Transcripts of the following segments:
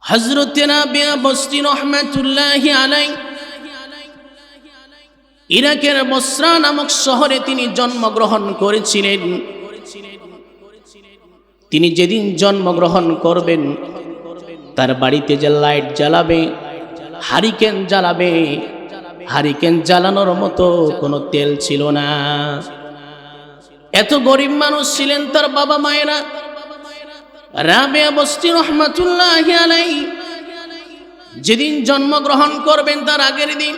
হযরত রাবিয়া বসরি রহমাতুল্লাহি আলাইহি ইরাকের বসরা নামক শহরে তিনি জন্মগ্রহণ করেছিলেন। তিনি যেদিন জন্মগ্রহণ করবেন তার বাড়িতে যে লাইট জ্বালাবে, হারিকেন জ্বালাবে, হারিকেন জ্বালানোর মতো কোনো তেল ছিল না। এত গরিব মানুষ ছিলেন তার বাবা মায়েরা। রাবিয়া বসরি রহমাতুল্লাহি আলাইহি যেদিন জন্মগ্রহণ করবেন তার আগের দিন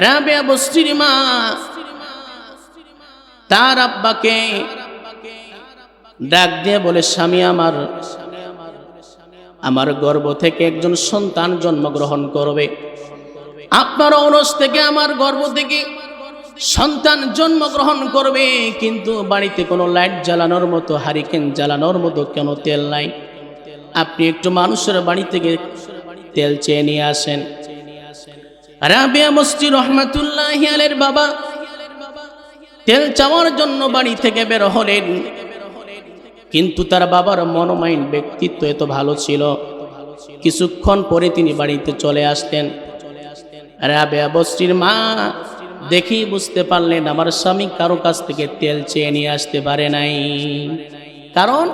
রাবিয়া বসরির মা তার আব্বাকে ডাক দিয়ে বলে, স্বামী আমার গর্ভ থেকে একজন সন্তান জন্মগ্রহণ করবে। আপনার ঔরস থেকে আমার গর্ভ থেকে সন্তান জন্মগ্রহণ করবে, কিন্তু বাড়িতে কোনো লাইট জ্বালানোর মতো, হারিকেন জ্বালানোর মতো কেন তেল নাই? আপনি একটু মানুষের বাড়ি থেকে তেল চেয়ে নিয়ে আসেন। রাবিয়া বসরি রহমাতুল্লাহি আলাইহির বাবা তেল চাওয়ার জন্য বাড়ি থেকে বের হলেন, কিন্তু তার বাবার মনোমাইন্ড ব্যক্তিত্ব এত ভালো ছিল, কিছুক্ষণ পরে তিনি বাড়িতে চলে আসতেন। রাবিয়া বসরির মা দেখেই বুঝতে পারলেন আমার স্বামী কারো কাছ থেকে তেল চেয়ে নিয়ে আসতে পারে নাই। কারণ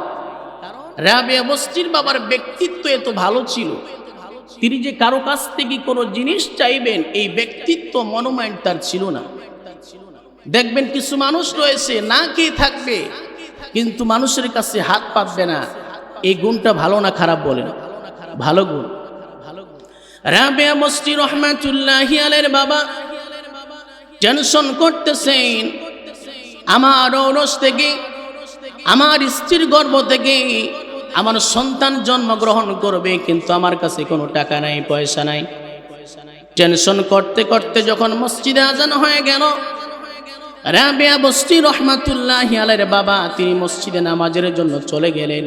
রাবিয়া বসরির বাবার ব্যক্তিত্ব এত ভালো ছিল, তিনি যে কারো কাছ থেকে কোনো জিনিস চাইবেন এই ব্যক্তিত্ব মনোমাইন্ড তার ছিল না। দেখবেন কিছু মানুষ রয়েছে না খেয়ে থাকবে কিন্তু মানুষের কাছে হাত পাতবে না। এই গুণটা ভালো না খারাপ বলেন? ভালো গুণ। রাবিয়া বসরি রহমাতুল্লাহি আলাইহির বাবা টেনশন করতেছেন, আমার ঔরস থেকে, আমার স্ত্রীর গর্ভ থেকে আমার সন্তান জন্মগ্রহণ করবে, কিন্তু আমার কাছে কোনো টাকা নাই, পয়সা নাই। টেনশন করতে করতে যখন মসজিদে আজান হয়ে গেল, রাবিয়া বসরি রহমাতুল্লাহি আলাইহির বাবা তিনি মসজিদে নামাজের জন্য চলে গেলেন।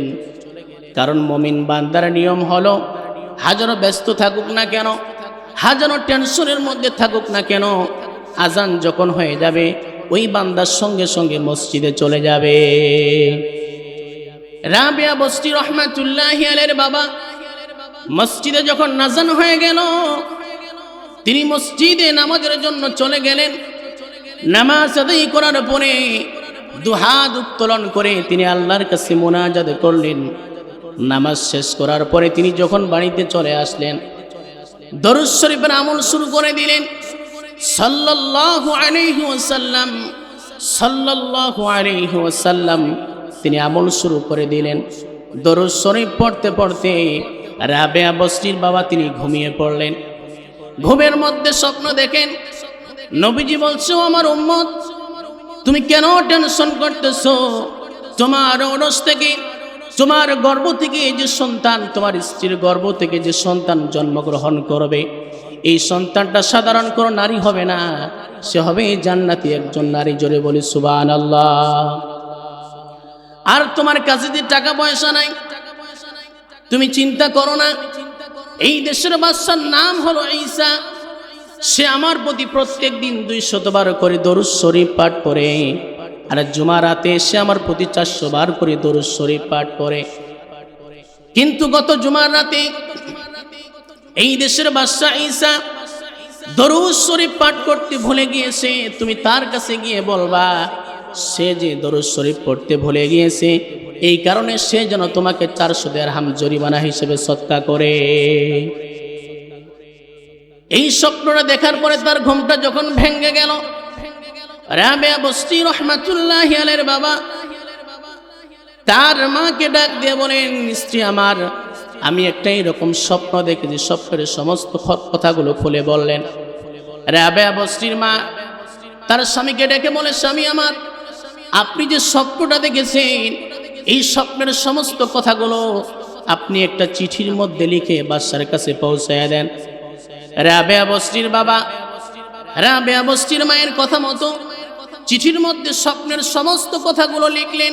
কারণ মুমিন বান্দার নিয়ম হলো হাজারো ব্যস্ত থাকুক না কেন, হাজারো টেনশনের মধ্যে থাকুক না কেন, আজান যখন হয়ে যাবে ওই বান্দার সঙ্গে সঙ্গে মসজিদে চলে যাবে। রাবিয়া বসরি রহমাতুল্লাহি আলাইহির বাবা মসজিদে যখন আজান হয়ে গেল তিনি মসজিদে নামাজের জন্য চলে গেলেন। নামাজ আদায় করার পরে দুহাত উত্তোলন করে তিনি আল্লাহর কাছে মুনাজাত করলেন। নামাজ শেষ করার পরে তিনি যখন বাড়িতে চলে আসলেন দরুদ শরীফের আমল শুরু করে দিলেন। সাল্লাল্লাহু আলাইহি ওয়াসাল্লাম, সাল্লাল্লাহু আলাইহি ওয়াসাল্লাম তিনি আমল শুরু করে দিলেন। দরুদ শরীফ পড়তে পড়তে রাবিয়া বসরির বাবা তিনি ঘুমিয়ে পড়লেন। ঘুমের মধ্যে স্বপ্ন দেখেন নবীজি বলছো, আমার উম্মত তুমি কেন টেনশন করতেছো? তোমার ঔরস থেকে, তোমার গর্ভ থেকে যে সন্তান, তোমার স্ত্রীর গর্ভ থেকে যে সন্তান জন্মগ্রহণ করবে, এই সন্তানটা সাধারণ কোনো নারী হবে না, সে হবে জান্নাতি একজন নারী। জোরে বলি সুবহানাল্লাহ। আর তোমার কাছে যে টাকা পয়সা নাই তুমি চিন্তা করো না, এই দেশের বাদশার নাম হলো ঈসা, সে আমার প্রতি প্রত্যেক দিন 200 বার করে দরুদ শরীফ পাঠ করে, আর জুমা রাতে সে আমার প্রতি 400 বার করে দরুদ শরীফ পাঠ করে। কিন্তু গত জুমার রাতে এই দেশের বাদশা ঈসা দরুদ শরীফ পাঠ করতে ভুলে গিয়েছে। তুমি তার কাছে গিয়ে বলবা সে যে দরুদ শরীফ পড়তে ভুলে গিয়েছে, এই কারণে সে যেন তোমাকে 400 দিরহাম জরিমানা হিসেবে সদকা করে। এই স্বপ্নটা দেখার পরে তার ঘুমটা যখন ভেঙে গেল, রাবিয়া বসরি রহমাতুল্লাহি আলাইহির বাবা তার মাকে ডাক দিয়ে বলেন, স্ত্রী আমার, আমি একটা এরকম স্বপ্ন দেখেছি। স্বপ্নের সমস্ত কথাগুলো খুলে বললেন। রাবিয়া বসরির মা তার স্বামীকে ডেকে বলে, স্বামী আমার, আপনি যে স্বপ্নটা দেখেছেন এই স্বপ্নের সমস্ত কথাগুলো আপনি একটা চিঠির মধ্যে লিখে বাদশার কাছে পৌঁছায় দেন। রাবিয়া বসরির বাবা রাবিয়া বসরির মায়ের কথা মতো চিঠির মধ্যে স্বপ্নের সমস্ত কথাগুলো লিখলেন।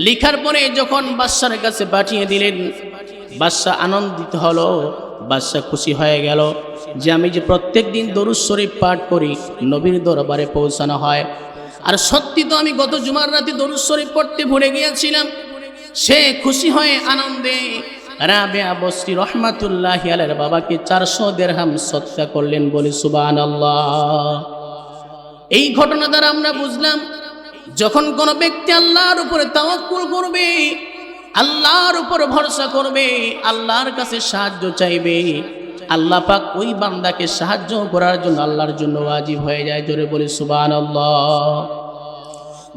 লেখার পরে যখন বাদশার কাছে পাঠিয়ে দিলেন, বাদশা আনন্দিত হলো, বাদশা খুশি হয়ে গেল যে আমি যে প্রত্যেক দিন দরুদ শরীফ পাঠ করি নবীর দরবারে পৌঁছানো হয়। আর সত্যি তো আমি গত জুমার রাতে দরুদ শরীফ পড়তে ভুলে গিয়েছিলাম। সে খুশি হয়ে আনন্দে রাবিয়া বসরি রহমাতুল্লাহি আলাইহির বাবাকে 400 দিরহাম সদকা করলেন, বলি সুবহানাল্লাহ। এই ঘটনা দ্বারা আমরা বুঝলাম, যখন কোনো ব্যক্তি আল্লাহর উপরে তাওয়াক্কুল করবে, আল্লাহর উপর ভরসা করবে, আল্লাহর কাছে সাহায্য চাইবে, আল্লাহ পাক ওই বান্দাকে সাহায্য করার জন্য আল্লাহর জন্য ওয়াজিব হয়ে যায়। জোরে বলি সুবহানাল্লাহ।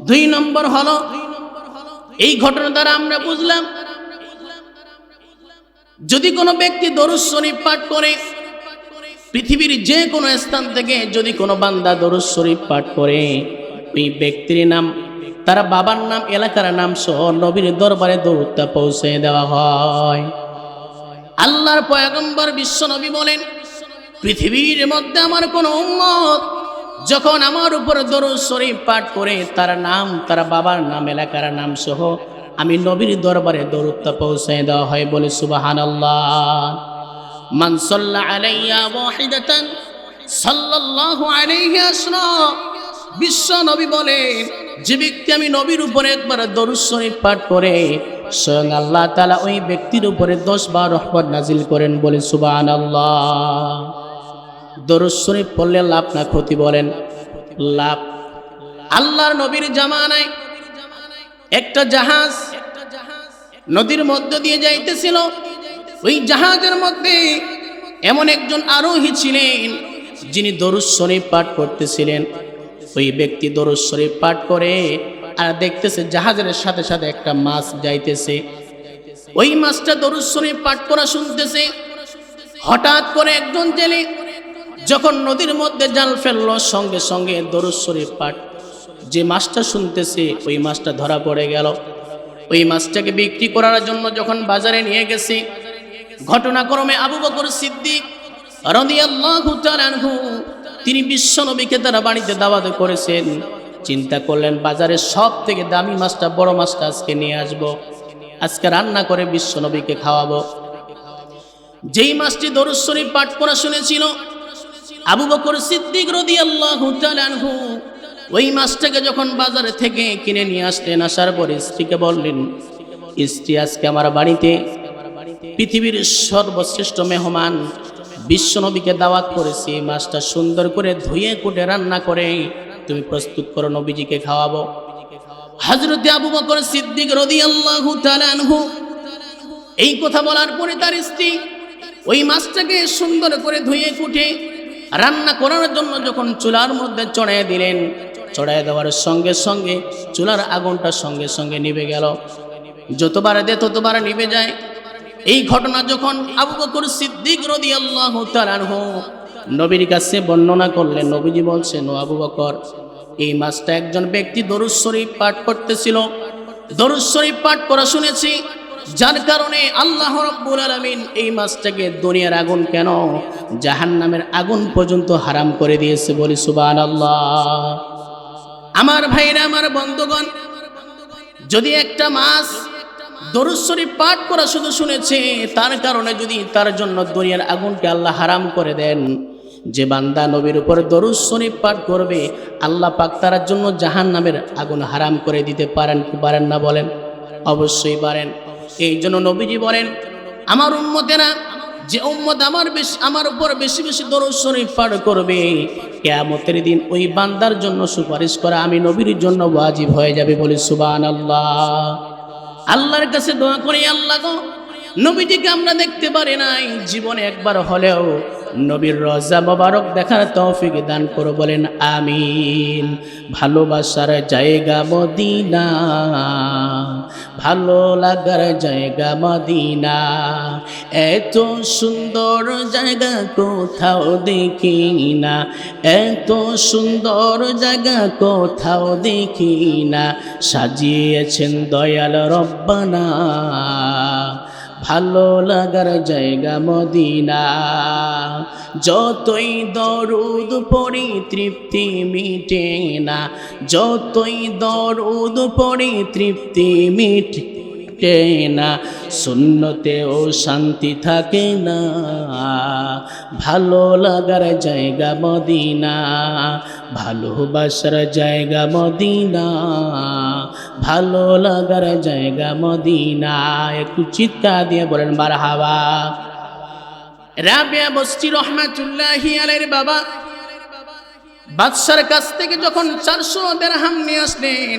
2 নম্বর হলো, এই ঘটনা দ্বারা আমরা বুঝলাম, যদি কোনো ব্যক্তি দরুদ শরীফ পাঠ করে, পৃথিবীর যে কোনো স্থান থেকে যদি কোনো বান্দা দরুদ শরীফ পাঠ করে, ওই ব্যক্তির নাম, তার বাবার নাম, এলাকার নাম সহ নবীর দরবারে দরুদটা পৌঁছে দেওয়া হয়। আল্লাহর পয়গম্বর বিশ্ব নবী বলেন, পৃথিবীর মধ্যে আমার কোন উম্মত যখন আমার উপর দরুদ শরীফ পাঠ করে, তার নাম, তার বাবার নাম, এলাকার নাম সহ আমি নবীর দরবারে দরুদটা পৌঁছে দেওয়া হয়, বলে সুবহানাল্লাহ। মান সাল্লা আলাইয়া ওয়াহিদাতান সাল্লাল্লাহু আলাইহি আসরা। বিশ্ব নবী বলেন, যে ব্যক্তি আমি নবীর উপরে একবার দরুদ শরীফ পাঠ করে, স্বয়ং আল্লাহ তাআলা ওই ব্যক্তির উপরে 10 বার রহমত নাজিল করেন, বলে সুবহানাল্লাহ। দরুদ শরীফ পড়লে লাভ না ক্ষতি, বলেন? লাভ। আল্লাহর নবীর জামানায় একটা জাহাজ নদীর মধ্য দিয়ে যাইতেছিল। ওই জাহাজের মধ্যে এমন একজন আরোহী ছিলেন, যিনি দরুদ শরীফ পাঠ করতেছিলেন। ওই ব্যক্তি দরুদ শরীফ পাঠ করে আর দেখতেছে জাহাজের সাথে সাথে একটা মাছ যাইতেছে। ওই মাছটা দরুদ শরীফ পাঠ করা শুনতেছে। হঠাৎ করে একজন জেলে যখন নদীর মধ্যে জাল ফেললো, সঙ্গে সঙ্গে দরুদ শরীফ পাঠ যে মাছটা শুনতেছে, ওই মাছটা ধরা পড়ে গেল। ওই মাছটাকে বিক্রি করার জন্য যখন বাজারে নিয়ে গেছে, ঘটনাক্রমে আবু বকর সিদ্দিক রাদিয়াল্লাহু তাআলা আনহু তিনি বিশ্ব নবীকে তার বাড়িতে দাওয়াত করেছেন। চিন্তা করলেন, বাজারে সব থেকে দামি মাছটা, বড় মাছটা আজকে নিয়ে আসব, আজকে রান্না করে বিশ্ব নবীকে খাওয়াবো। যেই মাছটি দরুদ শরীফ পাঠ করা শুনেছিল আবু বকর সিদ্দিক রাদিয়াল্লাহু তাআলা আনহু, ওই মাছটাকে যখন বাজারে থেকে কিনে নিয়ে আসলেন, আসার পরে স্ত্রীকে বললেন, স্ত্রী, আজকে আমার বাড়িতে পৃথিবীর সর্বশ্রেষ্ঠ মেহমান বিশ্ব নবীকে দাওয়াত করেছি, মাছটা সুন্দর করে ধুয়ে কুটে রান্না করে তুমি প্রস্তুত করো, নবীজিকে খাওয়াবো। হযরত আবু বকর সিদ্দিক রাদিয়াল্লাহু তাআলা আনহু এই কথা বলার পরে তার স্ত্রী ওই মাছটাকে সুন্দর করে ধুয়ে কুটে রান্না করার জন্য যখন চুলার মধ্যে চড়াইয়া দিলেন, চড়াইয়া দেওয়ার সঙ্গে সঙ্গে চুলার আগুনটা সঙ্গে সঙ্গে নিভে গেল। যতবার দে ততবার নিভে যায়। এই ঘটনা যখন আবু বকর সিদ্দিক রাদিয়াল্লাহু তাআলা আনহু নবীর কাছে বর্ণনা করলেন, নবীজি বলছেন, ও আবু বকর, এই মাছটা একজন ব্যক্তি দরুদ শরীফ পাঠ করতেছিল, দরুদ শরীফ পাঠ করা শুনেছি, যার কারণে আল্লাহ রাব্বুল আলামিন এই মাছটাকে দুনিয়ার আগুন কেন, জাহান্নামের আগুন পর্যন্ত হারাম করে দিয়েছে, বলি সুবহানাল্লাহ। আমার ভাইরা, আমার বন্ধুগণ, যদি একটা মাছ দরুদ শরীফ পাঠ করা শুধু শুনেছে, তার কারণে যদি তার জন্য দুনিয়ার আগুনকে আল্লাহ হারাম করে দেন, যে বান্দা নবীর উপর দরুদ শরীফ পাঠ করবে, আল্লাহ পাক তার জন্য জাহান্নামের আগুন হারাম করে দিতে পারেন কি পারেন না? বলেন, অবশ্যই পারেন। এই জন্য নবীজি বলেন, আমার উম্মতেরা, যে উম্মত আমার উপর বেশি বেশি দরুদ শরীফ পাঠ করবে, কিয়ামতের দিন ওই বান্দার জন্য সুপারিশ করা আমি নবীর জন্য ওয়াজিব হয়ে যাবে, বলি সুবহানাল্লাহ। আল্লাহর কাছে দোয়া করি, আল্লাহ গো, নবীজিকে আমরা দেখতে পারি নাই, জীবনে একবার হলেও নবীর রওজা মোবারক দেখার তৌফিক দান করো, বলেন আমিন। ভালোবাসার জায়গা মদিনা, ভালো লাগার জায়গা মদিনা, এত সুন্দর জায়গা কোথাও দেখি না, এত সুন্দর জায়গা কোথাও দেখি না, সাজিয়েছেন দয়াল রব্বানা, ভালো লাগার জায়গা মদিনা। যতই দরুদ পড়ি তৃপ্তি মিটে না, যতই দরুদ পড়ি তৃপ্তি মিটে না, সুন্নতেও শান্তি থাকে না, ভালো লাগার জায়গা মদিনা, ভালোবাসার জায়গা মদিনা, ভালো লাগার জায়গা মদিনা। একটু চিৎকার দিয়ে বলেন মারহাবা। রাবেয়া বস্তি রহমাতুল্লাহি আলাইহির বাবা বাদশার কাছ থেকে যখন 400 দিরহাম নিয়ে আসলেন,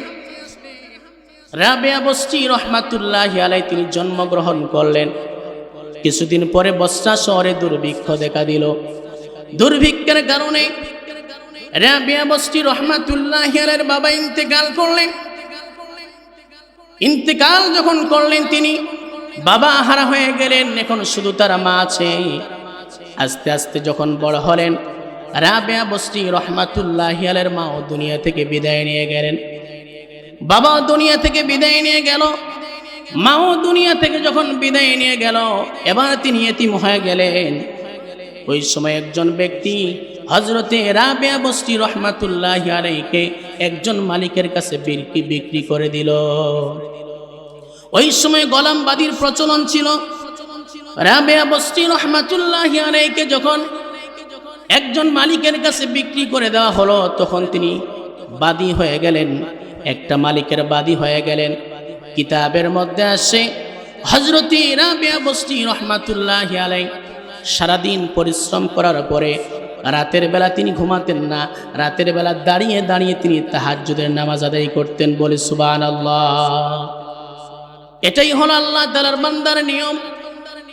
রাবেয়া বস্তি রহমাতুল্লাহি আলাইহি তিনি জন্মগ্রহণ করলেন। কিছুদিন পরে বসরা শহরে দুর্ভিক্ষ দেখা দিল। দুর্ভিক্ষের কারণে রাবেয়া বস্তি রহমাতুল্লাহি আলাইহির বাবা ইন্তেকাল করলেন। ইন্তেকাল যখন করলেন তিনি বাবা হারা হয়ে গেলেন, এখন শুধু তার মা আছে। আস্তে আস্তে যখন বড় হলেন, রাবেয়া বস্তি রহমাতুল্লাহি আলাইহির মাও দুনিয়া থেকে বিদায় নিয়ে গেলেন। বাবা দুনিয়া থেকে বিদায় নিয়ে গেল, মাও দুনিয়া থেকে যখন বিদায় নিয়ে গেল, এবার তিনি এতিম হয়ে গেলেন। ওই সময় একজন ব্যক্তি হযরতে রাবেয়া বস্তি রহমাতুল্লাহি আলাইহিকে একজন মালিকের কাছে বিক্রি করে দিল। ওই সময় গোলামবাদীর প্রচলন ছিল। রাবেয়া বস্তি রহমাতুল্লাহি আলাইহিকে যখন একজন মালিকের কাছে বিক্রি করে দেওয়া হলো, তখন তিনি বাদী হয়ে গেলেন, একটা মালিকের বাদী হয়ে গেলেন। কিতাবের মধ্যে আসে হযরতে রাবেয়া বস্তি রহমাতুল্লাহি আলাইহি সারাদিন পরিশ্রম করার পরে রাতের বেলা তিনি ঘুমাতেন না, রাতের বেলা দাঁড়িয়ে দাঁড়িয়ে তিনি তাহাজ্জুদের নামাজ আদায় করতেন। বলে সুবহানাল্লাহ। এটাই হলো আল্লাহ তাআলার বান্দার নিয়ম।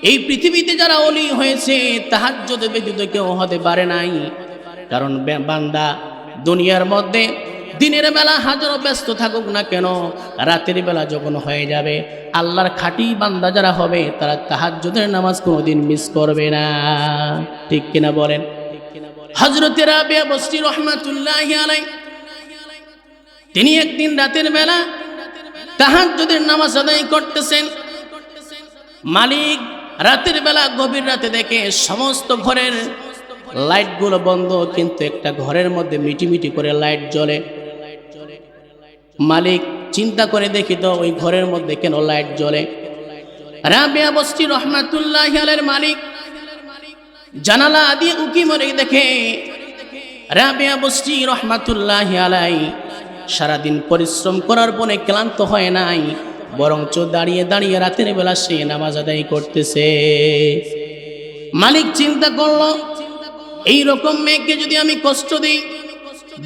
এই পৃথিবীতে যারা ওলি হয়েছে তাহাজ্জুদ ব্যতীত কেউ হতে পারে নাই। কারণ বান্দা দুনিয়ার মধ্যে দিনের বেলা হাজারো ব্যস্ত থাকুক না কেন, রাতের বেলা যখন হয়ে যাবে, আল্লাহর খাঁটি বান্দা যারা হবে তারা তাহাজ্জুদের নামাজ কোনোদিন মিস করবে না। ঠিক কিনা বলেন? হযরতে রাবেয়া বস্তি রহমাতুল্লাহি আলাইহি তিনি একদিন রাতের বেলা তাহাজ্জুদের নামাজ আদায় করতেছেন। মালিক রাতের বেলা গভীর রাতে দেখে সমস্ত ঘরের লাইটগুলো বন্ধ, কিন্তু একটা ঘরের মধ্যে মিটিমিটি করে লাইট জ্বলে। মালিক চিন্তা করে দেখি তো ওই ঘরের মধ্যে কেন লাইট জ্বলে। রাবেয়া বস্তি রহমাতুল্লাহি আলাইহির মালিক জানালা দিয়ে উকি মরে দেখে রাবেয়া বস্তি রহমাতুল্লাহি আলাইহি সারাদিন পরিশ্রম করার পরে ক্লান্ত হয় নাই, বরঞ্চ দাঁড়িয়ে দাঁড়িয়ে রাতের বেলা সে নামাজ আদায় করতেছে। মালিক চিন্তা করলো, এই রকম মেয়েকে যদি আমি কষ্ট দিই,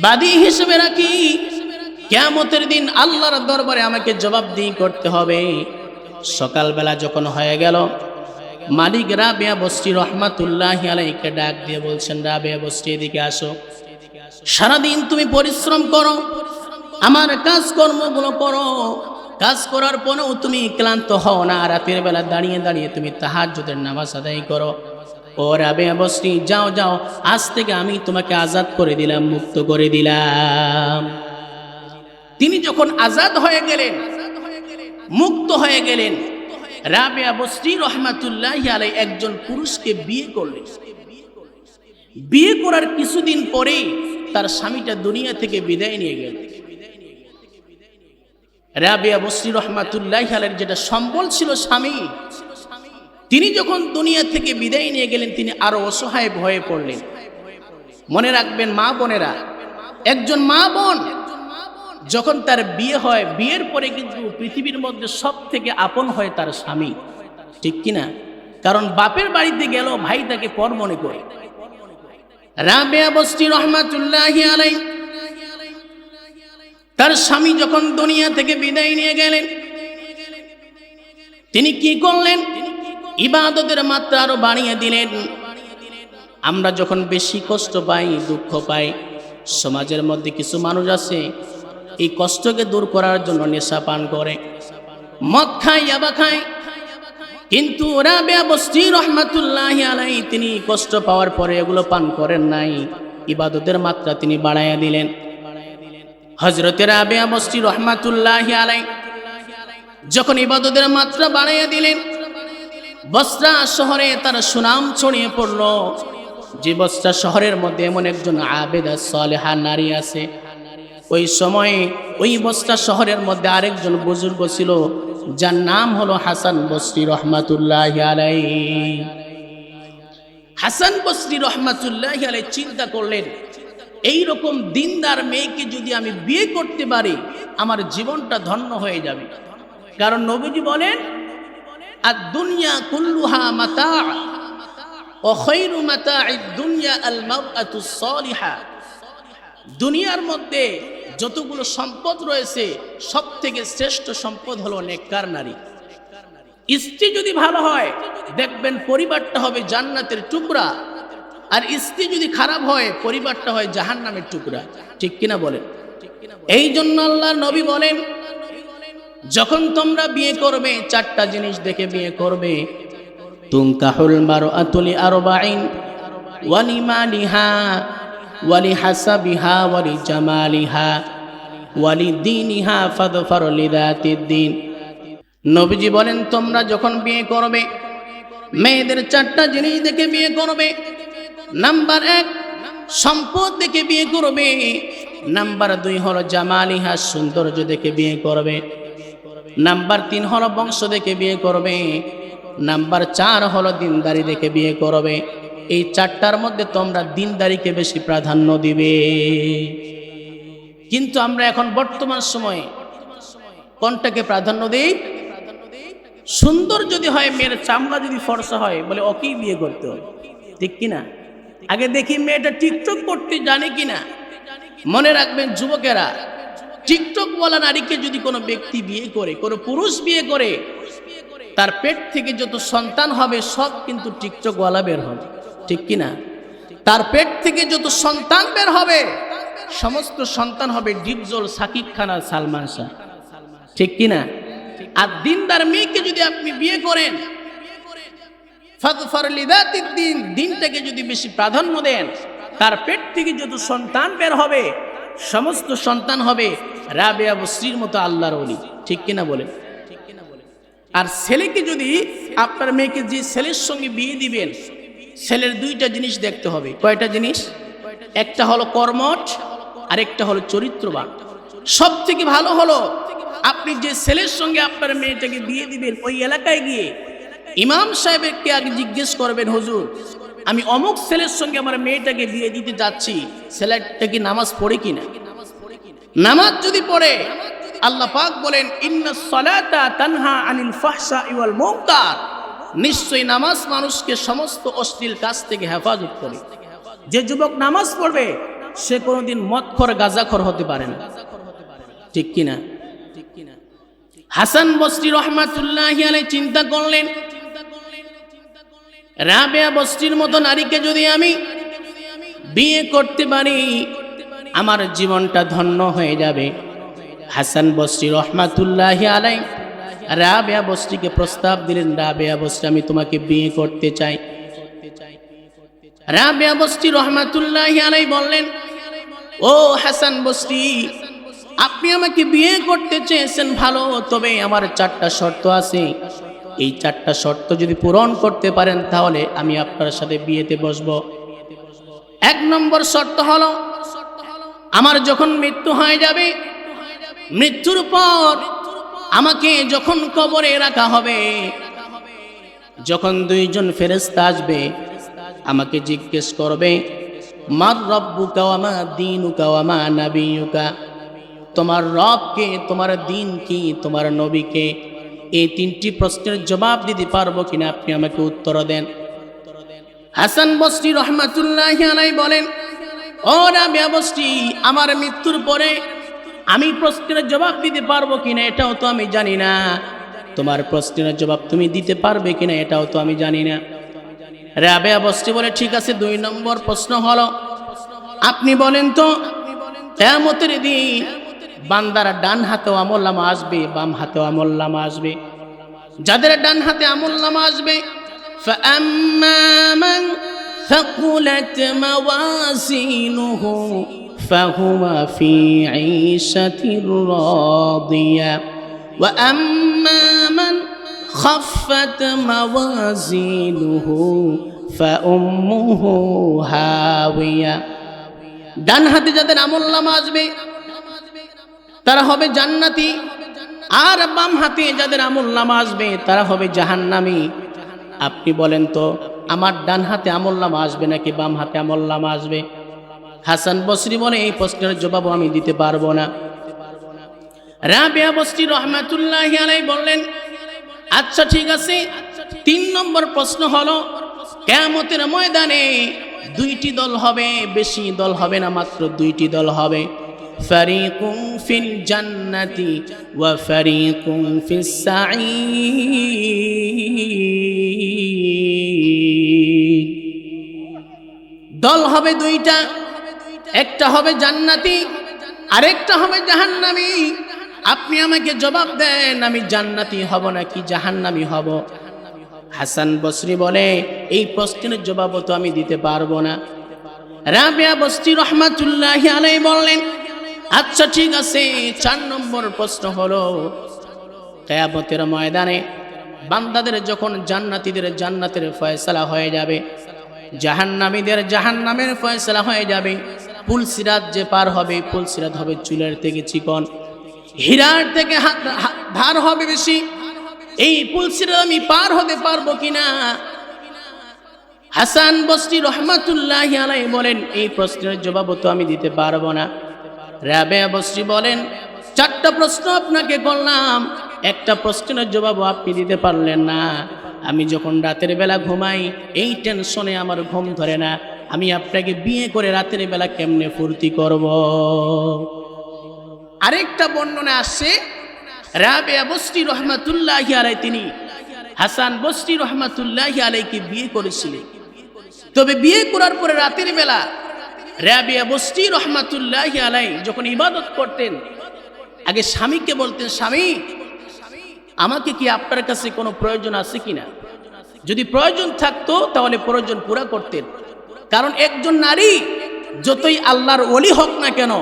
বাদী হিসেবে রাখি, কিয়ামতের দিন আল্লাহর দরবারে আমাকে জবাবদিহি করতে হবে। সকালবেলা যখন হয়ে গেল, মালিক রাবেয়া বস্তি রহমাতুল্লাহি আলাইহিকে ডাক দিয়ে বলছেন, রাবেয়া বস্তি এদিকে আসো। সারাদিন তুমি পরিশ্রম করো, আমার কাজকর্মগুলো করো, কাজ করার পরেও তুমি ক্লান্ত হও না, রাতের বেলা দাঁড়িয়ে দাঁড়িয়ে তুমি তাহাজ্জুদের নামাজ আদায় করো। ও রাবেয়া বস্তি, যাও যাও, আজ থেকে আমি তোমাকে আজাদ করে দিলাম, মুক্ত করে দিলাম। তিনি যখন আজাদ হয়ে গেলেন, মুক্ত হয়ে গেলেন, রাবেয়া বস্তি রহমাতুল্লাহি আলাইহি একজন পুরুষকে বিয়ে করলেন। বিয়ে করার কিছুদিন পরেই তার স্বামীটা দুনিয়া থেকে বিদায় নিয়ে গেল। রাবেয়া বস্তি রহমাতুল্লাহি আলাইহির যেটা সম্বল ছিল স্বামী, তিনি যখন দুনিয়া থেকে বিদায় নিয়ে গেলেন, তিনি আরো অসহায় হয়ে পড়লেন। মনে রাখবেন মা বোনেরা, একজন মা বোন যখন তার বিয়ে হয়, বিয়ের পরে কিন্তু পৃথিবীর মধ্যে সব থেকে আপন হয় তার স্বামী। ঠিক কিনা? কারণ বাপের বাড়িতে গেল ভাই তাকে পর মনে করে। রাবেয়া বস্তি রহমাতুল্লাহি আলাইহি তার স্বামী যখন দুনিয়া থেকে বিদায় নিয়ে গেলেন, তিনি কি করলেন? ইবাদতের মাত্রা আরো বাড়িয়ে দিলেন। আমরা যখন বেশি কষ্ট পাই, দুঃখ পাই, সমাজের মধ্যে কিছু মানুষ আছে এই কষ্টকে দূর করার জন্য নেশা পান করে, মদ খায়, ইয়াবা খায়। কিন্তু রাবেয়া বস্তি রহমাতুল্লাহি আলাইহি তিনি কষ্ট পাওয়ার পরে এগুলো পান করেন নাই, ইবাদতের মাত্রা তিনি বাড়াইয়া দিলেন। হযরতে রাবেয়া বস্তি রহমাতুল্লাহি আলাইহি যখন ইবাদতের মাত্রা বাড়াইয়া দিলেন, বসরা শহরে তার সুনাম ছড়িয়ে পড়ল যে বসরা শহরের মধ্যে এমন একজন আবেদা সালেহা নারী আছে। ওই সময়ে ওই বসরা শহরের মধ্যে আরেকজন বুজুর্গ ছিল, যার নাম হলো হাসান বসরি রহমাতুল্লাহি আলাইহি। হাসান বসরি রহমাতুল্লাহি আলাইহি চিন্তা করলেন, এই রকম দিনদার মেয়েকে যদি আমি বিয়ে করতে পারি আমার জীবনটা ধন্য হয়ে যাবে। কারণ নবীজি বলেন আদ-দুনিয়া কুল্লুহা মাতা' ওয়া খায়রু মাতা'id দুনিয়া আল মারআতুস সালিহা। দুনিয়ার মধ্যে যতগুলো সম্পদ রয়েছে সবথেকে শ্রেষ্ঠ সম্পদ হলো নেককার নারী। স্ত্রী যদি ভালো হয় দেখবেন পরিবারটা হবে জান্নাতের টুকরা, আর স্ত্রী যদি খারাপ হয় পরিবারটা হয় জাহান্নামের টুকরা। ঠিক কিনা বলেন? এই জন্য আল্লাহর নবী বলেন যখন তোমরা বিয়ে করবে চারটা জিনিস দেখে বিয়ে করবে। তুনকাহুল মারআতু লিআরবাইন ওয়ালিমালিহা ওয়ালিহাসাবিহা ওয়ালিজামালিহা ওয়ালিদীনিহা ফাদফার লিযাতিদ্দীন। নবীজি বলেন তোমরা যখন বিয়ে করবে মেয়েদের চারটা জিনিস দেখে বিয়ে করবে। নাম্বার 1 সম্পদ দেখে বিয়ে করবে। নাম্বার 2 হলো জামালিহা সৌন্দর্য দেখে বিয়ে করবে। নাম্বার 3 হলো বংশ দেখে বিয়ে করবে। নাম্বার 4 হলো দিনদারি দেখে বিয়ে করবে। এই চারটার মধ্যে তোমরা দিনদারিকে বেশি প্রাধান্য দিবে। কিন্তু আমরা এখন বর্তমান সময়ে কোনটাকে প্রাধান্য দেই? সুন্দর যদি হয়, মেয়ের চামড়া যদি ফর্সা হয় বলে ওকেই বিয়ে করতে হবে। ঠিক কিনা? আগে দেখি মেয়েটা টিকটক করতে জানে কিনা। মনে রাখবেন যুবকেরা, টিকটক বলা নারীকে যদি কোনো ব্যক্তি বিয়ে করে, কোনো পুরুষ বিয়ে করে, তার পেট থেকে যত সন্তান হবে সব কিন্তু টিকটক ওয়ালা বের হবে। ঠিক কিনা? তার পেট থেকে যত সন্তান বের হবে সমস্ত সন্তান হবে ডিপজল, সাকিব খান আর সালমান শাহ। ঠিক কিনা? আর দিনদার মেয়েকে যদি আপনি বিয়ে করেন ফাদফার লিযাতিদ্দীন, দিনটাকে যদি বেশি প্রাধান্য দেন, তার পেট থেকে যত সন্তান বের হবে সমস্ত সন্তান হবে রাবেয়া বসরির মতো আল্লাহর ওলি। ঠিক কিনা বলেন? আর ছেলেকে যদি আপনার মেয়েকে যে ছেলের সঙ্গে বিয়ে দিবেন ছেলের দুইটা জিনিস দেখতে হবে। কয়টা জিনিস? একটা হলো কর্মঠ আর একটা হলো চরিত্রবান। সব থেকে ভালো হলো আপনি যে ছেলের সঙ্গে আপনার মেয়েটাকে বিয়ে দিবেন ওই এলাকায় গিয়ে ইমাম সাহেবকে আগে জিজ্ঞেস করবেন, হুজুর আমি অমুক ছেলের সঙ্গে আমার মেয়েটাকে বিয়ে দিতে যাচ্ছি, ছেলেটা কি নামাজ পড়ে কিনা। নামাজ যদি পড়ে, আল্লাহ পাক বলেন ইন্নাস সালাতা তানহা আনিল ফাহশাই ওয়াল মুনকার, নিশ্চয়ই নামাজ মানুষকে সমস্ত অশ্লীল কাজ থেকে হেফাজত করে। যে যুবক নামাজ পড়বে সে কোনোদিন মদখোর গাঁজাখোর হতে পারে না। ঠিক কিনা? হাসান বসরি রহমাতুল্লাহি আলাইহি চিন্তা করলেন রাবেয়া বসরির মতো নারীকে যদি আমি বিয়ে করতে পারি আমার জীবনটা ধন্য হয়ে যাবে। হাসান বসরি রহমাতুল্লাহি আলাইহি রাবেয়া বসরিকে প্রস্তাব দিলেন, রাবেয়া বসরি আমি তোমাকে বিয়ে করতে চাই। রাবেয়া বসরি রহমাতুল্লাহি আলাইহি বললেন, ও হাসান বসরি আপনি আমাকে বিয়ে করতে চেয়েছেন ভালো, তবে আমার 4টা শর্ত আছে। এই 4টা শর্ত যদি পূরণ করতে পারেন তাহলে আমি আপনার সাথে বিয়েতে বসবো। 1 নম্বর শর্ত হলো আমার যখন মৃত্যু হয়ে যাবে, মৃত্যুর পর আমাকে যখন কবরে রাখা হবে, যখন 2 জন ফেরেশতা আসবে আমাকে জিজ্ঞেস করবে মার রব্বুকা ওয়া মা দীনুকা ওয়া মা নাবিয়ুকা, তোমার রব কে, তোমার দিন কি, তোমার নবী কে। এই 3টি প্রশ্নের জবাব দিতে পারবো কিনা আপনি আমাকে উত্তর দেন। হাসান বসরি রহমাতুল্লাহি আলাইহি বলেন, ও রাবেয়া বসরি আমার মৃত্যুর পরে আমি প্রশ্নের জবাব দিতে পারবো কিনা এটাও তো আমি জানি না, তোমার প্রশ্নের জবাব তুমি দিতে পারবে কিনা এটাও তো আমি জানি না। রাবেয়া বসরি বলে ঠিক আছে, 2 নম্বর প্রশ্ন হলো আপনি বলেন তো কিয়ামতের দিন বান্দার ডান হাতেও আমলনামা আসবে, বাম হাতেও আমলনামা আসবে। যাদের ডান হাতে আমলনামা আসবে ফাআম্মা মান ثقلت موازينه فهو في عيشة راضية وأما من خفت موازينه فأمه هاوية। ডান হাতে যাদের আমলনামা আসবে তারা হবে জান্নাতি, আর বাম হাতে যাদের আমলনামা আসবে তারা হবে জাহান্নামী। আপনি বলেন তো আমার ডান হাতে আমলনামা আসবে নাকি বাম হাতে আমলনামা আসবে? হাসান বসরি বলে এই প্রশ্নের জবাব আমি দিতে পারবো না। রাবিয়া বসরি রহমাতুল্লাহি আলাইহি বললেন, আচ্ছা ঠিক আছে, 3 নম্বর প্রশ্ন হলো কিয়ামতের ময়দানে 2টি দল হবে, বেশি দল হবে না, মাত্র 2টি দল হবে। ফারিকুন ফিল জান্নাতি ওয়া ফারিকুন ফিস সাঈদ। দল হবে 2টা, একটা হবে জান্নাতি আরেকটা হবে জাহান্নামী। আপনি আমাকে জবাব দেন, আমি জান্নাতি হব নাকি জাহান্নামী হব? হাসান বসরি বলে এই প্রশ্নের জবাব তো আমি দিতে পারবো না। রাবিয়া বসরি রহমাতুল্লাহি আলাইহি বললেন, আচ্ছা ঠিক আছে, 4 নম্বর প্রশ্ন হলো কিয়ামতের ময়দানে বান্দাদের যখন জান্নাতীদের জান্নাতের ফয়সালা হয়ে যাবে, জাহান্নামীদের জাহান্নামের ফয়সালা হয়ে যাবে, পুলসিরাত যে পার হবে, পুলসিরাত হবে চুলের থেকে চিকন, হীরার থেকে ধার হবে বেশি। এই পুলসিরাত আমি পার হতে পারবো কিনা? হাসান বসরি রহমাতুল্লাহি আলাইহি বলেন এই প্রশ্নের জবাব তো আমি দিতে পারবো না। রাবিয়া বসরি বলেন, 4টা প্রশ্ন আপনাকে করলাম, একটা প্রশ্নের জবাব আপনি দিতে পারলেন না। আমি যখন রাতের বেলা ঘুমাই এই টেনশনে আমার ঘুম ধরে না, আমি আপনাকে বিয়ে করে রাতের বেলা কেমনে ফুর্তি করব? আরেকটা বর্ণনা আসছে রাবিয়া বসরি রহমাতুল্লাহি আলাইহি তিনি হাসান বসরি রহমাতুল্লাহি আলাইহিকে বিয়ে করেছিলেন। তবে বিয়ে করার পরে রাতের বেলা রাবিয়া বসরি রহমাতুল্লাহি আলাইহি যখন ইবাদত করতেন, আগে স্বামীকে বলতেন, স্বামী আমাকে কি আপনার কাছে কোনো প্রয়োজন আছে কিনা? যদি প্রয়োজন থাকতো তাহলে প্রয়োজন পুরা করতেন। কারণ একজন নারী যতই আল্লাহর ওলি হোক না কেন,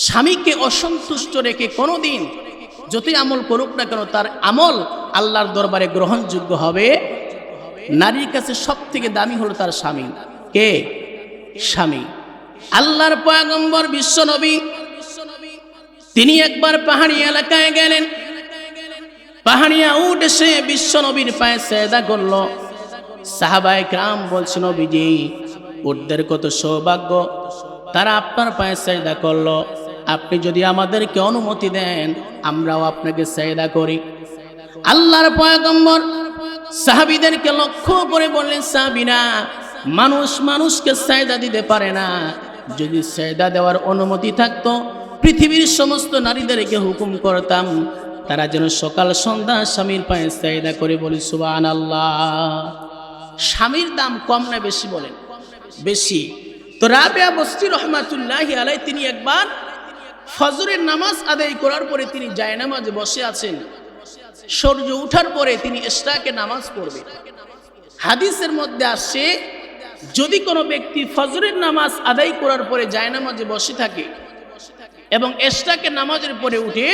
স্বামীকে অসন্তুষ্ট রেখে কোনোদিন যতই আমল করুক না কেন, তার আমল আল্লাহর দরবারে গ্রহণযোগ্য হবে। নারীর কাছে সব থেকে দামি হলো তার স্বামী। কে? স্বামী। আল্লাহর পয়গম্বর বিশ্ব নবী তিনি একবার পাহাড়ি এলাকায় গেলেন, পাহাড়িয়া উট এসে বিশ্ব নবীর পায়ে সেজদা করলো। সাহাবায়ে কেরাম বলছেন, নবীজি উটদের কত সৌভাগ্য, তারা আপনার পায়ে সেজদা করলো, আপনি যদি আমাদেরকে অনুমতি দেন আমরাও আপনাকে সেজদা করি। আল্লাহর পয়গম্বর সাহাবীদেরকে লক্ষ্য করে বললেন, সাহাবীরা মানুষ মানুষকে সেজদা দিতে পারে না, যদি সেজদা দেওয়ার অনুমতি থাকতো পৃথিবীর সমস্ত নারীদেরকে হুকুম করতাম তারা যেন সকাল সন্ধ্যা স্বামীর পায়ে সেজদা করে। বলি সুবহানাল্লাহ। স্বামীর দাম কম না বেশি? বলেন বেশি। তো রাবিয়া বসরি রহমাতুল্লাহি আলাইহি তিনি একবার ফজরের নামাজ আদায় করার পরে তিনি জায়নামাজে বসে আছেন। সূর্য ওঠার পরে তিনি ইশরাকে নামাজ পড়বেন। হাদিসের মধ্যে আসছে, যদি কোনো ব্যক্তি ফজরের নামাজ আদায় করার পরে জায়নামাজে বসে থাকে এবং ইশরাকে নামাজের পরে উঠে,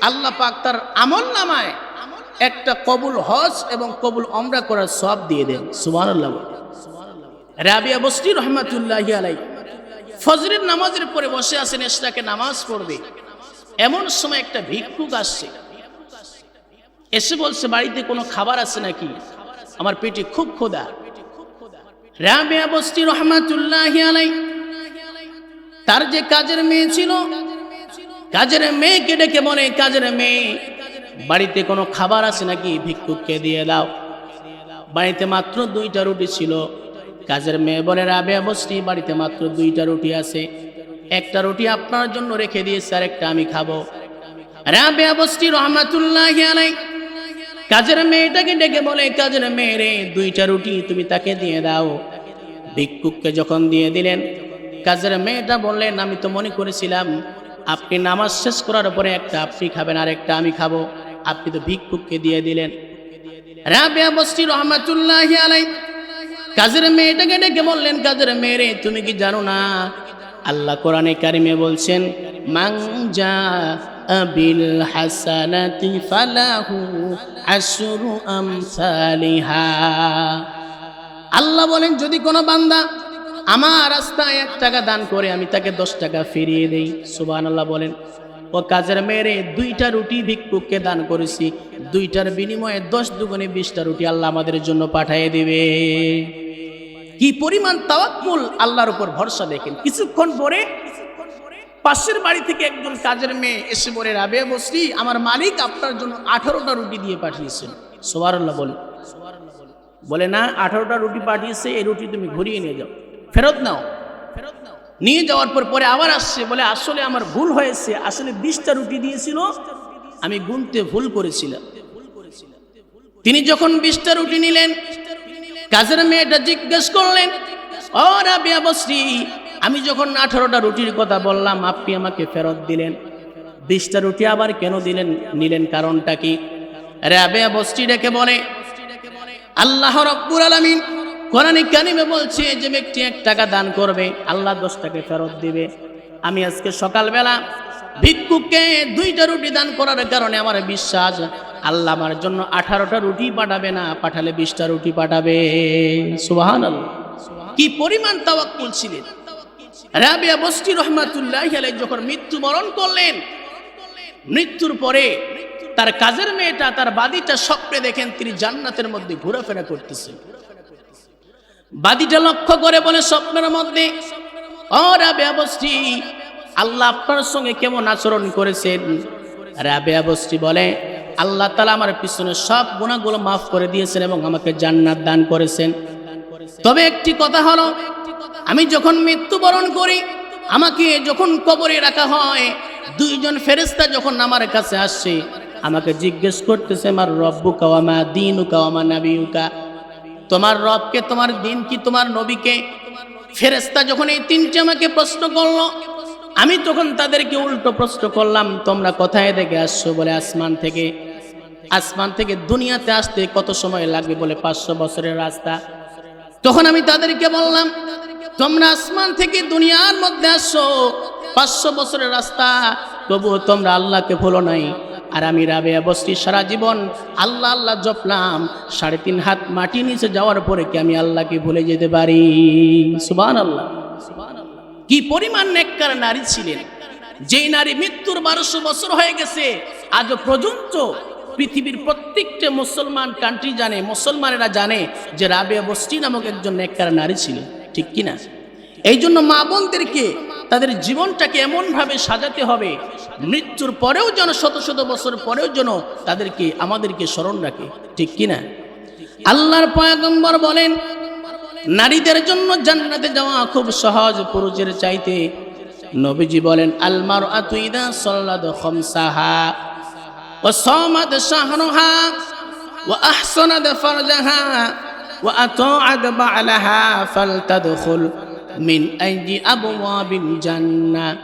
আল্লাহ পাক তার আমল নামায় একটা কবুল হজ এবং কবুল উমরা করার সওয়াব দিয়ে দেন। সুবহানাল্লাহ। রাবিয়া বসরি রহমাতুল্লাহি আলাইহি ফজরের নামাজের পরে বসে আছেন, ইশরাকে নামাজ পড়বে। এমন সময় একটা ভিক্ষুক আসছে, এসে বলছে, বাড়িতে কোনো খাবার আছে নাকি? আমার পেটে খুব ক্ষুধা। রাবিয়া বসরি রহমাতুল্লাহি আলাইহি তার যে কাজের মেয়ে ছিল, কাজের মেয়েকে ডেকে বলে, কাজের মেয়ে বাড়িতে কোনো খাবার আছে নাকি? ভিক্ষুককে দিয়ে দাও। বাড়িতে মাত্র 2টা রুটি ছিল। কাজের মেয়ে বলে, রাবিয়া বসরি বাড়িতে মাত্র 2টা রুটি আছে, একটা রুটি আপনার জন্য রেখে দিয়েছে আর একটা আমি খাবো। রাবিয়া বসরি রহমাতুল্লাহি আলাইহি কাজের মেয়েটাকে ডেকে বলে, কাজের মেয়ে রে 2টা রুটি তুমি তাকে দিয়ে দাও। ভিক্ষুককে যখন দিয়ে দিলেন, কাজের মেয়েটা বললেন, আমি তো মনে করেছিলাম আপনি নামাজ শেষ করার পরে একটা আপনি খাবেন আর একটা আমি খাবো, আপনি তো ভিক্ষুককে দিয়ে দিলেন। রাবিয়া বসরি রহমাতুল্লাহি আলাইহি কাজের মেয়েটাকে ডেকে বললেন, কাজের মেয়ে রে তুমি কি জানো না আল্লাহ কোরআনে কারিমে বলছেন, মান জাআ বিল হাসানাতি ফালাহু আশরু আমসালিহা। আল্লাহ বলেন, যদি কোনো বান্দা আমার রাস্তায় 1 টাকা দান করে আমি তাকে 10 টাকা ফিরিয়ে দেই। সুবহানাল্লাহ বলেন। ও কাজের মেয়ে 2টা রুটি ভিক্ষুককে দান করেছি, 2টার বিনিময়ে 10 দুগুণে 20টা রুটি আল্লাহ আমাদের জন্য পাঠিয়ে দিবে। কি পরিমাণ তাওয়াক্কুল, আল্লাহর উপর ভরসা দেখেন। কিছুক্ষণ পরে পাশের বাড়ি থেকে একজন কাজের মেয়ে এসে বলে, রাবেয়া বসরি, আমার মালিক আপনার জন্য 18টা রুটি দিয়ে পাঠিয়েছেন। সুবহানাল্লাহ বলে। বলে না, 18টা রুটি পাঠিয়েছে, এই রুটি তুমি ঘুরিয়ে নিয়ে যাও, ফেরত নাও। নিয়ে যাওয়ার পরে আবার আসছে, বলে আসলে আমার ভুল হয়েছে, আসলে 20টা রুটি দিয়েছিল, আমি গুনতে ভুল করেছিলাম। তিনি যখন 20টা রুটি নিলেন, কাজের মেয়েটা জিজ্ঞেস করলেন, ও রাবেয়া বসরি, আমি যখন 18টা রুটির কথা বললাম, আপনি আমাকে ফেরত দিলেন, 20টা রুটি আবার কেন দিলেন, নিলেন কারণটা কি? রাবেয়া বসরি ডেকে বলে, আল্লাহ রাব্বুল আলামিন কোরআনে কারিমে বলছে, যে ব্যক্তি 1 টাকা দান করবে, আল্লাহ 10 টাকা ফেরত দিবে। আমি আজকে সকালবেলা ভিক্ষুককে 2টা রুটি দান করার কারণে আমার বিশ্বাস, আল্লাহ আমার জন্য 18টা রুটি পাঠাবে না, পাঠালে 20টা রুটি পাঠাবে। সুবহানাল্লাহ। কি পরিমাণ তাওয়াক্কুল ছিলেন। রাবেয়া বসরি রাহমাতুল্লাহি আলাইহি যখন মৃত্যুবরণ করলেন, মৃত্যুর পরে তার কাজের মেয়েটা, তার বাদীটা স্বপ্নে দেখেন তিনি জান্নাতের মধ্যে ঘোরাফেরা করতেছেন। বাদীটা লক্ষ্য করে বলে স্বপ্নের মধ্যে, ও রাবেয়া বসরি, আল্লাহ আপনার সঙ্গে কেমন আচরণ করেছেন? রাবেয়া বসরি বলে, আল্লাহ তাআলা আমার পিছনে সব গুনাহগুলো মাফ করে দিয়েছেন এবং আমাকে জান্নাত দান করেছেন। তবে একটি কথা হলো, আমি যখন মৃত্যুবরণ করি, আমাকে যখন কবরে রাখা হয়, 2 জন ফেরেশতা যখন আমার কাছে আসছে, আমাকে জিজ্ঞেস করতেছে, আমার রব্বুকা ওয়া মা দীনুকা ওয়া মা নাবিয়ুকা, তোমার রবকে, তোমার দিন কি, তোমার নবীকে? ফেরেশতা যখন এই 3টে আমাকে প্রশ্ন করলো, আমি তখন তাদেরকে উল্টো প্রশ্ন করলাম, তোমরা কোথায় থেকে আসছো? বলে আসমান থেকে। আসমান থেকে দুনিয়াতে আসতে কত সময় লাগবে? বলে 500 বছরের রাস্তা। তখন আমি তাদেরকে বললাম, তোমরা আসমান থেকে দুনিয়ার মধ্যে আসছো, 500 বছরের রাস্তা, তবুও তোমরা আল্লাহকে ভুলো নাই। আর আমি রাবেয়া বসরি সারা জীবন আল্লাহ আল্লাহ জপলাম, 3.5 হাত মাটি নিচে যাওয়ার পরে কি আমি আল্লাহকে ভুলে যেতে পারি? সুবহানাল্লাহ। কি পরিমাণ নেককার নারী ছিলেন, যেই নারী মৃত্যুর 1200 বছর হয়ে গেছে, আজ পর্যন্ত পৃথিবীর প্রত্যেকটা মুসলমান কান্ট্রি জানে, মুসলমানেরা জানে যে রাবেয়া বসরি নামক একজন নেককার নারী ছিলেন। ঠিক কিনা? এই জন্য মা বোনদেরকে তাদের জীবনটাকে এমনভাবে সাজাতে হবে, মৃত্যুর পরেও যেন, শত শত বছর পরেও যেন তাদেরকে, আমাদেরকে স্মরণ রাখে। ঠিক কিনা? আল্লাহর পয়গম্বর বলেন, নারীদের জন্য জান্নাতে যাওয়া খুব সহজ পুরুষের চাইতে। নবীজি বলেন, আল মারআতু ইযা সাল্লাত খামসাহা ওয়া সামাত শাহরাহা ওয়া আহসানাত ফারজাহা ওয়া আতাআত বা'লাহা ফালতাদখুল মিন আইয়ি আবওয়াবিল জান্নাহ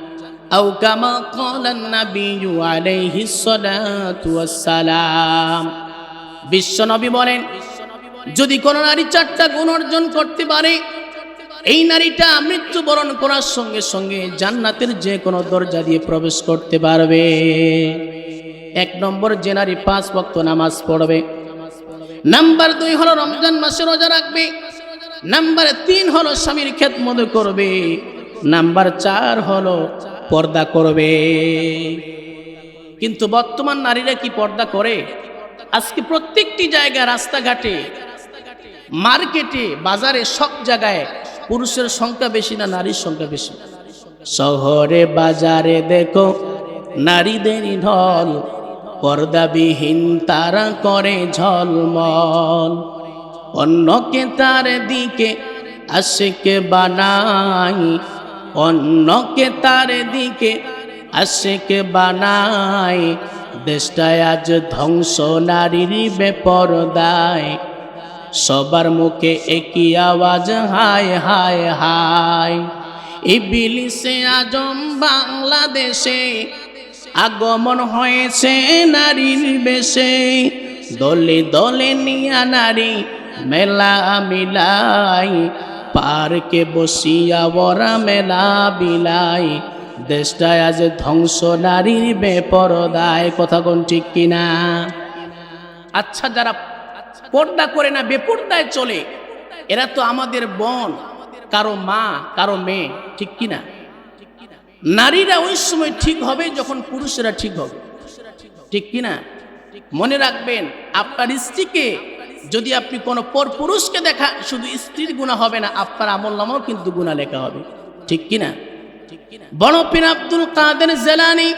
আও কামা ক্বালা আন-নাবিয়্যু আলাইহিস সালাতু ওয়াস সালাম। বিশ্বনবী বলেন, যদি কোন নারী 4টা গুণ অর্জন করতে পারে, এই নারীটা মৃত্যুবরণ করার সঙ্গে সঙ্গে জান্নাতের যে কোনো দরজা দিয়ে প্রবেশ করতে পারবে। 1 নম্বর, যে নারী 5 ওয়াক্ত নামাজ পড়বে। নাম্বার 2 হলো রমজান মাসে রোজা রাখবে। নাম্বার 3 হলো স্বামীর খেদমত করবে। নাম্বার 4 হলো পর্দা করবে। কিন্তু বর্তমান নারীরা কি পর্দা করে? আজকে প্রত্যেকটি জায়গায়, রাস্তাঘাটে, মার্কেটে, বাজারে, সব জায়গায় পুরুষের সংখ্যা বেশি না নারীর সংখ্যা বেশি? শহরে বাজারে দেখো নারীদেরই ঢল, পর্দাবিহীন তারা করে ঝলমল। অন্যকে তার দিকে আশিকে বানাই, অন্যকে তার দিকে আশিকে বানাই। দেশটায় আজ ধ্বংস নারীর বেপরদায়, সবার মুখে একই আওয়াজ, হায় হায় হায়। ইবলিসে আজম বাংলাদেশে আগমন হয়েছে নারীর বেশে। দলে দলে নিয়া নারী মেলা মিলাই, পার্কে বসিয়া ওরা মেলা বিলাই। দেশটায় আজ ধ্বংস নারীর বেপরদায়। কথা কোন ঠিক কিনা? আচ্ছা, যারা পর্দা করে না, বেপর্দায় চলে, এরা তো আমাদের বোন, কারো মা, কারো মেয়ে। ঠিক কিনা? নারীরা ওই সময় ঠিক হবে যখন পুরুষেরা ঠিক হবে। ঠিক কিনা? মনে রাখবেন, আপনার স্ত্রীকে যদি আপনি কোনো পরপুরুষকে দেখা, শুধু স্ত্রীর গুনাহ হবে না, আপনার আমলনামাও কিন্তু গুনাহ লেখা হবে, ঠিক কিনা? বড় পীর আব্দুল কাদের জিলানী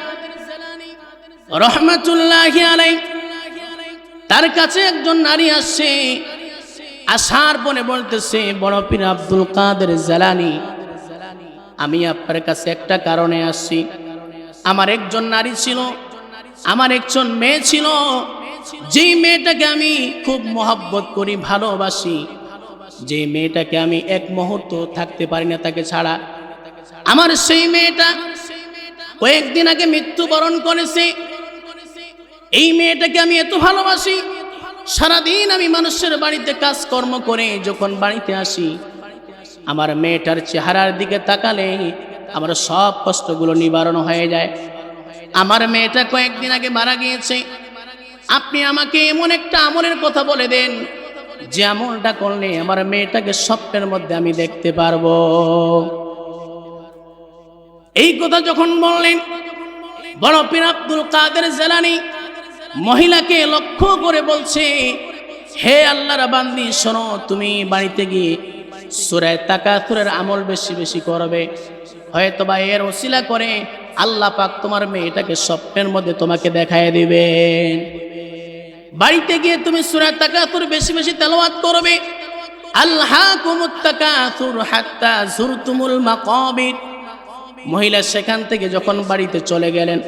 রহমাতুল্লাহি আলাইহি, তার কাছে একজন নারী আসছে, আসার পরে বলতেছে, বড় পীর আব্দুল কাদের জিলানী, আমি আপনার কাছে একটা কারণে আসছি। আমার একজন নারী ছিল, আমার একজন মেয়ে ছিল, যেই মেয়েটাকে আমি খুব মহব্বত করি, ভালোবাসি, যে মেয়েটাকে আমি এক মুহূর্ত থাকতে পারি না তাকে ছাড়া। আমার সেই মেয়েটা কয়েকদিন আগে মৃত্যুবরণ করেছে। এই মেয়েটাকে আমি এত ভালোবাসি, সারাদিন আমি মানুষের বাড়িতে কাজকর্ম করে যখন বাড়িতে আসি, আমার মেয়েটার চেহারার দিকে তাকালে আমার সব কষ্টগুলো নিবারণ হয়ে যায়। আমার মেয়েটা কয়েকদিন আগে মারা গিয়েছে। আপনি আমাকে এমন একটা আমলের কথা বলে দেন, যে আমলটা করলে আমার মেয়েটাকে স্বপ্নের মধ্যে আমি দেখতে পারবো। এই কথা যখন বললেন, বড় পীর আব্দুল কাদের জিলানী মহিলাকে লক্ষ্য করে বলছে, হে আল্লাহর বান্দি, শোনো, তুমি বাড়িতে গিয়ে সূরা তাকাসুরের আমল বেশি বেশি করবে, হয়তোবা এর ওসিলা করে আল্লাহ পাক তোমার মেয়েটাকে স্বপ্নের মধ্যে তোমাকে দেখায় দিবেন। বাড়িতে গিয়ে তুমি সূরা তাকাসুর বেশি বেশি তেলাওয়াত করবে। আলহাকুমুত তাকাসুর হাত্তা যুরতুমুল মাকাবির। মহিলা সেখান থেকে যখন বাড়িতে চলে গেলেন,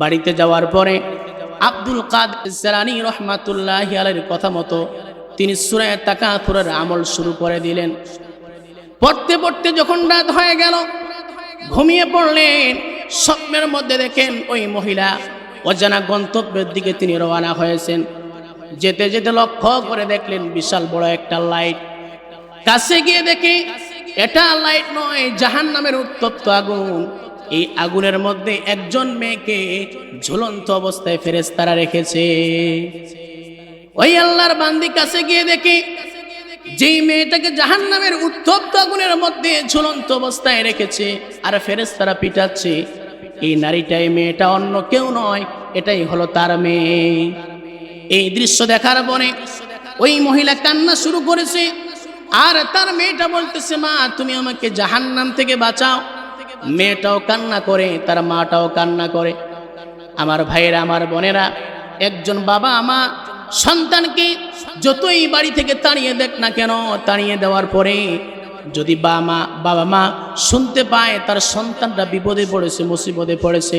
বাড়িতে যাওয়ার পরে আব্দুল কাদের জিলানী রহমাতুল্লাহি আলাইহির কথা মতো তিনি সূরা তাকাসুরের আমল শুরু করে দিলেন। পড়তে পড়তে যখন রাত হয়ে গেল, ঘুমিয়ে পড়লেন। স্বপ্নের মধ্যে দেখেন ওই মহিলা অজানা গন্তব্যের দিকে তিনি রওনা হয়েছেন। যেতে যেতে লক্ষ্য করে দেখলেন বিশাল বড় একটা লাইট। কাছে গিয়ে দেখে এটা লাইট নয়, জাহান্নামের উত্তপ্ত আগুন। এই আগুনের মধ্যে একজন মেয়েকে ঝুলন্ত অবস্থায় ফেরেশতারা রেখেছে। ওই আল্লাহর বান্দি কাছে গিয়ে দেখে যেই মেয়েটাকে জাহান্নামের উত্তপ্ত আগুনের মধ্যে ঝুলন্ত অবস্থায় রেখেছে আর ফেরেশতারা পিটাচ্ছে, এই নারীটাই মেয়েটা, অন্য কেউ নয়, এটাই হলো তার মেয়ে। এই দৃশ্য দেখার পরে ওই মহিলা কান্না শুরু করেছে, আর তার মেয়েটা বলতেছে, মা তুমি আমাকে জাহান্নাম থেকে বাঁচাও। মেয়েটাও কান্না করে, তার মাটাও কান্না করে। আমার ভাইয়েরা, আমার বোনেরা, একজন বাবা মা সন্তানকে যতই বাড়ি থেকে তাড়িয়ে দেখ না কেন, তাড়িয়ে দেওয়ার পরে যদি বাবা মা শুনতে পায় তার সন্তানটা বিপদে পড়েছে, মুসিবতে পড়েছে,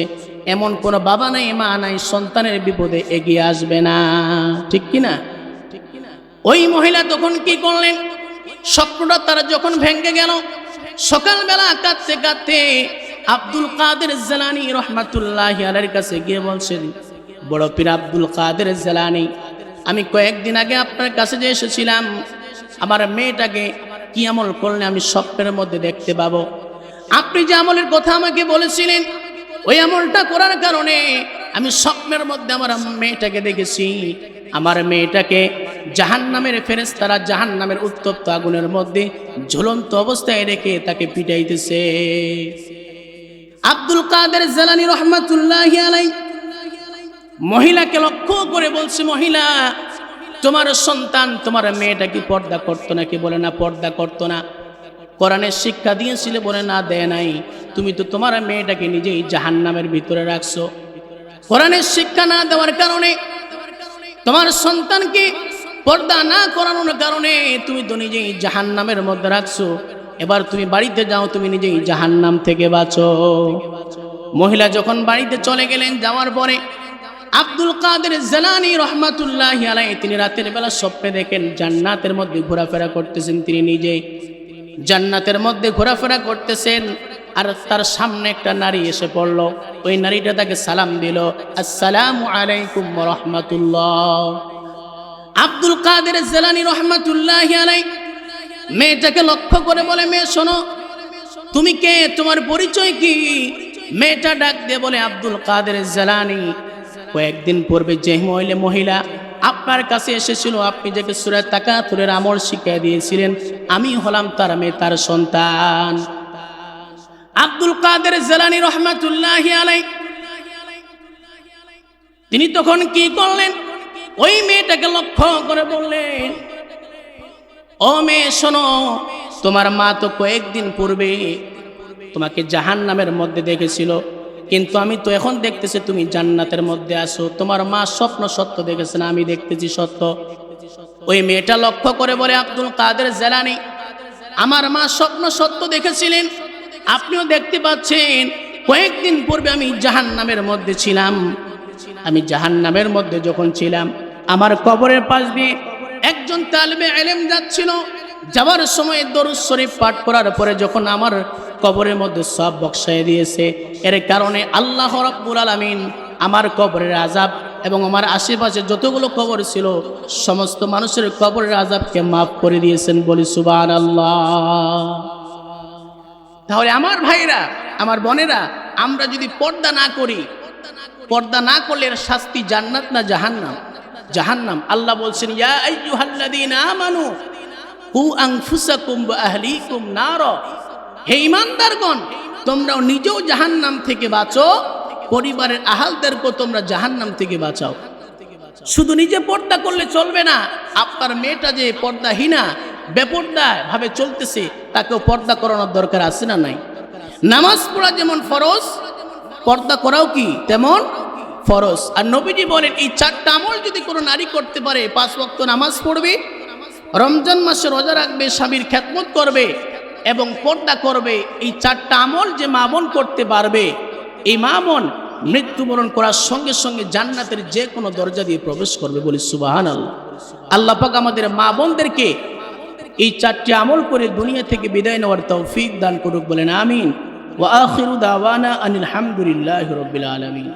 এমন কোনো বাবা নাই, মা নাই, সন্তানের বিপদে এগিয়ে আসবে না, ঠিক কিনা? ওই মহিলা তখন কি করলেন, স্বপ্নটা তারা যখন ভেঙে গেল, সকালবেলা কাঁদতে কাঁদতে আব্দুল কাদের জিলানী রহমাতুল্লাহি আলাইহির কাছে গিয়ে বলছেন, বড় পীর আব্দুল কাদের জিলানী, আমি কয়েকদিন আগে আপনার কাছে যে এসেছিলাম, আমার মেয়েটাকে কি আমল করলে আমি স্বপ্নের মধ্যে দেখতে পাবো? আপনি যে আমলের কথা আমাকে বলেছিলেন, ওই আমলটা করার কারণে আমি স্বপ্নের মধ্যে আমার মেয়েটাকে দেখেছি। আমার মেয়েটাকে জাহান্নামের ফেরেশতারা জাহান্নামের উত্তপ্ত আগুনের মধ্যে ঝুলন্ত অবস্থায় রেখে তাকে পিটাইতেছে। আব্দুল কাদের জিলানী রহমাতুল্লাহি আলাইহি মহিলাকে লক্ষ্য করে বলছে, মহিলা, তোমার সন্তান, তোমার মেয়েটা কি পর্দা করতো নাকি? বলে না, পর্দা করতো না। কোরআনের শিক্ষা দিয়েছিলে? বলে না, দেয় নাই। তুমি তো তোমার মেয়েটাকে নিজেই জাহান্নামের ভিতরে রাখছো। কোরআনের শিক্ষা না দেওয়ার কারণে, তোমার সন্তানকে পর্দা না করানোর কারণে তুমি তো নিজেই জাহান্নামের মধ্যে রাখছো। এবার তুমি বাড়িতে যাও, তুমি নিজেই জাহান্নাম থেকে বাঁচো। মহিলা যখন বাড়িতে চলে গেলেন, যাওয়ার পরে আব্দুল কাদের জিলানী রহমাতুল্লাহি আলাইহি তিনি রাতের বেলা স্বপ্নে দেখেন জান্নাতের মধ্যে ঘোরাফেরা করতেছেন। তিনি নিজেই জান্নাতের মধ্যে ঘোরাফেরা করতেছেন, আর তার সামনে একটা নারী এসে পড়ল। ওই নারীটা তাকে সালাম দিল, আসসালামু আলাইকুম ওয়া রাহমাতুল্লাহ। আব্দুল কাদের জিলানী রহমাতুল্লাহি আলাইহি মেয়েটাকে লক্ষ্য করে বলে, মেয়ে শোনো, তুমি কে? তোমার পরিচয় কি? মেয়েটা ডাক দিয়ে বলে, আব্দুল কাদের জিলানী, কয়েকদিন পূর্বে যে মহিলা আপনার কাছে এসেছিল, আপনি যাকে সূরা তাকাসুরের আমল শিখিয়ে দিয়েছিলেন, আমি হলাম তার মেয়ে, তার সন্তান। আব্দুল কাদের জিলানী রহমাতুল্লাহি আলাইহি তিনি তখন কি করলেন, ওই মেয়েটাকে লক্ষ্য করে বললেন, ও মেয়ে শোনো, তোমার মা তো কয়েকদিন পূর্বে তোমাকে জাহান্নামের মধ্যে দেখেছিল, কিন্তু আমি তো এখন দেখতেছি তুমি জান্নাতের মধ্যে আসো। তোমার মা স্বপ্ন সত্য দেখেছে না, আমি দেখতেছি সত্য। ওই মেয়েটা লক্ষ্য করে বলে, আব্দুল কাদের জিলানী, আমার মা স্বপ্ন সত্য দেখেছিলেন, আপনিও দেখতে পাচ্ছেন। কয়েকদিন পূর্বে আমি জাহান্নামের মধ্যে ছিলাম। আমি জাহান্নামের মধ্যে যখন ছিলাম, আমার কবরের পাশ দিয়ে একজন তালিবে ইলম যাচ্ছিল। যাওয়ার সময় দরুদ শরীফ পাঠ করার পরে যখন আমার কবরের মধ্যে সব বক্সায় দিয়েছে, এর কারণে আল্লাহ রাব্বুল আলামিন আমার কবরের আযাব এবং আমার আশেপাশে যতগুলো কবর ছিল সমস্ত মানুষের কবরের আযাবকে মাফ করে দিয়েছেন। বলি সুবহানাল্লাহ। তাহলে আমার ভাইরা, আমার বোনেরা, আমরা যদি পর্দা না করি, পর্দা না করলে এর শাস্তি জান্নাত না জাহান্নাম? জাহান্নাম। আল্লাহ বলছেন, ইয়া আইয়ুহাল্লাযীনা আমানু কু আনফুসাকুম ওয়া আহলিকুম নার। হে ঈমানদারগণ, তোমরাও নিজেও জাহান্নাম থেকে বাঁচো, পরিবারের আহালদেরকেও তোমরা জাহান্নাম থেকে বাঁচাও। শুধু নিজে পর্দা করলে চলবে না, আপনার মেয়েটা যে পর্দাহীনা বেপর্দা ভাবে চলতেছে তাকেও পর্দা করানোর দরকার আছে না নাই? নামাজ পড়া যেমন ফরজ, পর্দা করাও কি তেমন ফরজ। আর নবীজি বলেন, এই চারটা আমল যদি কোনো নারী করতে পারে, 5 ওয়াক্ত নামাজ পড়বে, রমজান মাসে রোজা রাখবে, স্বামীর খেদমত করবে এবং পর্দা করবে, এই চারটা আমল যে মা বোন করতে পারবে, এই মা বোন মৃত্যুবরণ করার সঙ্গে সঙ্গে জান্নাতের যে কোনো দরজা দিয়ে প্রবেশ করবে। বলি সুবহানাল্লাহ। আল্লাহ পাক আমাদের মা বোনদেরকে এই চারটি আমল করে দুনিয়া থেকে বিদায় নেওয়ার তৌফিক দান করুক। বলেন আমিন। ওয়া আখিরু দাওয়ানা আনিল হামদুলিল্লাহি রাব্বিল আলামিন।